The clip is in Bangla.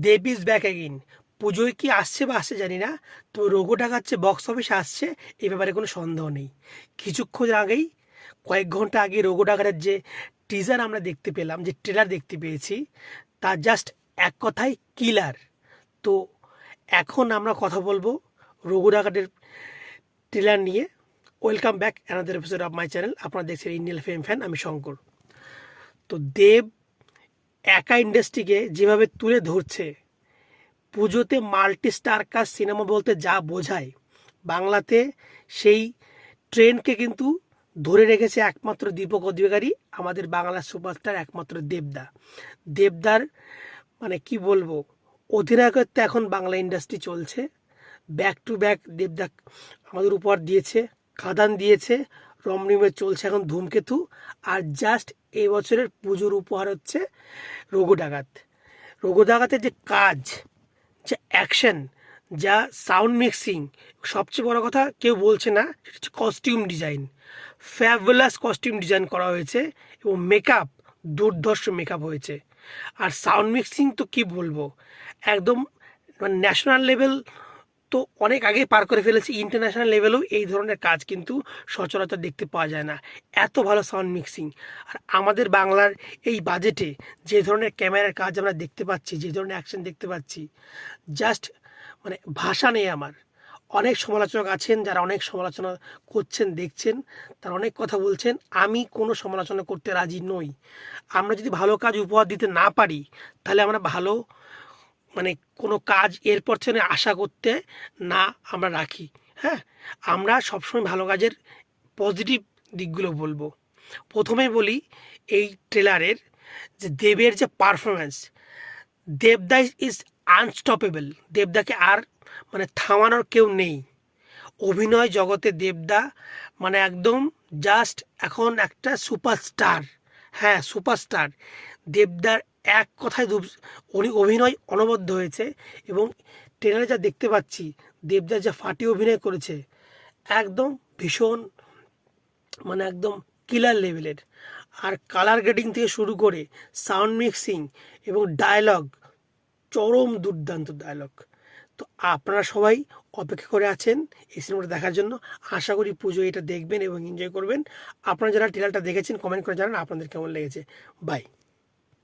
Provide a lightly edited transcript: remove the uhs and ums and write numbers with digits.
Dev is back again. পুজোয় কি আসছে বা আসছে জানি না, তো রঘু ডাকাচ্ছে বক্স অফিসে আসছে, এ ব্যাপারে কোনো সন্দেহ নেই। কিছুক্ষণ আগেই, কয়েক ঘন্টা আগে রঘু ডাকাতের যে টিজার আমরা দেখতে পেলাম, যে ট্রেলার দেখতে পেয়েছি, তা জাস্ট এক কথায় কিলার। তো এখন আমরা কথা বলবো রঘু ডাকাতের ট্রেলার নিয়ে। Welcome back another episode of my channel. আপনারা দেখছেন ইন্ডিয়ান ফিল্ম ফ্যান, আমি শঙ্কর। তো দেব একা ইন্ডাস্ট্রিকে যেভাবে তুলে ধরছে, পুজোতে মাল্টি স্টার কাস্ট সিনেমা বলতে যা বোঝায়, বাংলাতে সেই ট্রেন্ডকে কিন্তু ধরে রেখেছে একমাত্র দীপক অধিকারী, আমাদের বাংলার সুপারস্টার একমাত্র দেবদা। দেবদার মানে কি বলবো, অধিনায়কত্বে এখন বাংলা ইন্ডাস্ট্রি চলছে। ব্যাক টু ব্যাক দেবদা আমাদের উপহার দিয়েছে, কাঁদান দিয়েছে, রমরিমে চলছে এখন ধূমকেতু, আর জাস্ট এই বছরের পুজোর উপহার হচ্ছে রঘু ডাকাত। রঘু ডাকাতের যে কাজ, যে অ্যাকশন, যা সাউন্ড মিক্সিং, সবচেয়ে বড় কথা কেউ বলছে না, সেটা হচ্ছে costume design. Fabulous costume design করা হয়েছে এবং মেকআপ, দুর্ধর্ষ মেকআপ হয়েছে। আর সাউন্ড মিক্সিং তো কি বলবো, একদম মানে ন্যাশনাল লেভেল তো অনেক আগেই পার করে ফেলেছে, ইন্টারন্যাশনাল লেভেলেও এই ধরনের কাজ কিন্তু সচরাচর দেখতে পাওয়া যায় না, এত ভালো সাউন্ড মিক্সিং। আর আমাদের বাংলার এই বাজেটে যে ধরনের ক্যামেরার কাজ আমরা দেখতে পাচ্ছি, যে ধরনের অ্যাকশন দেখতে পাচ্ছি, জাস্ট মানে ভাষা নেই আমার। অনেক সমালোচক আছেন যারা অনেক সমালোচনা করছেন, দেখছেন, তারা অনেক কথা বলছেন, আমি কোনো সমালোচনা করতে রাজি নই। আমরা যদি ভালো কাজ উপহার দিতে না পারি, তাহলে আমরা ভালো মানে কোনো কাজ এরপর থেকে আশা করতে না আমরা রাখি। হ্যাঁ, আমরা সবসময় ভালো কাজের পজিটিভ দিকগুলো বলবো। প্রথমেই বলি এই ট্রেলারের যে দেবের যে পারফরমেন্স, দেবদা ইজ আনস্টপেবল। দেবদাকে আর মানে থামানোর কেউ নেই। অভিনয় জগতে দেবদা মানে একদম জাস্ট এখন একটা সুপারস্টার। হ্যাঁ, সুপারস্টার। দেবদার এক কথায় উনি অভিনয় অনবদ্য হয়েছে, এবং ট্রেলারে যা দেখতে পাচ্ছি, দেবদা যা ফাটিয়ে অভিনয় করেছে, একদম ভীষণ মানে একদম কিলার লেভেলের। আর কালার গ্রেডিং থেকে শুরু করে সাউন্ড মিক্সিং এবং ডায়লগ, চরম দুর্দান্ত ডায়লগ। তো আপনারা সবাই অপেক্ষা করে আছেন এই সিনেমাটা দেখার জন্য। আশা করি পুজো এটা দেখবেন এবং এনজয় করবেন। আপনারা যারা ট্রেলারটা দেখেছেন কমেন্ট করে জানান আপনাদের কেমন লেগেছে। বাই।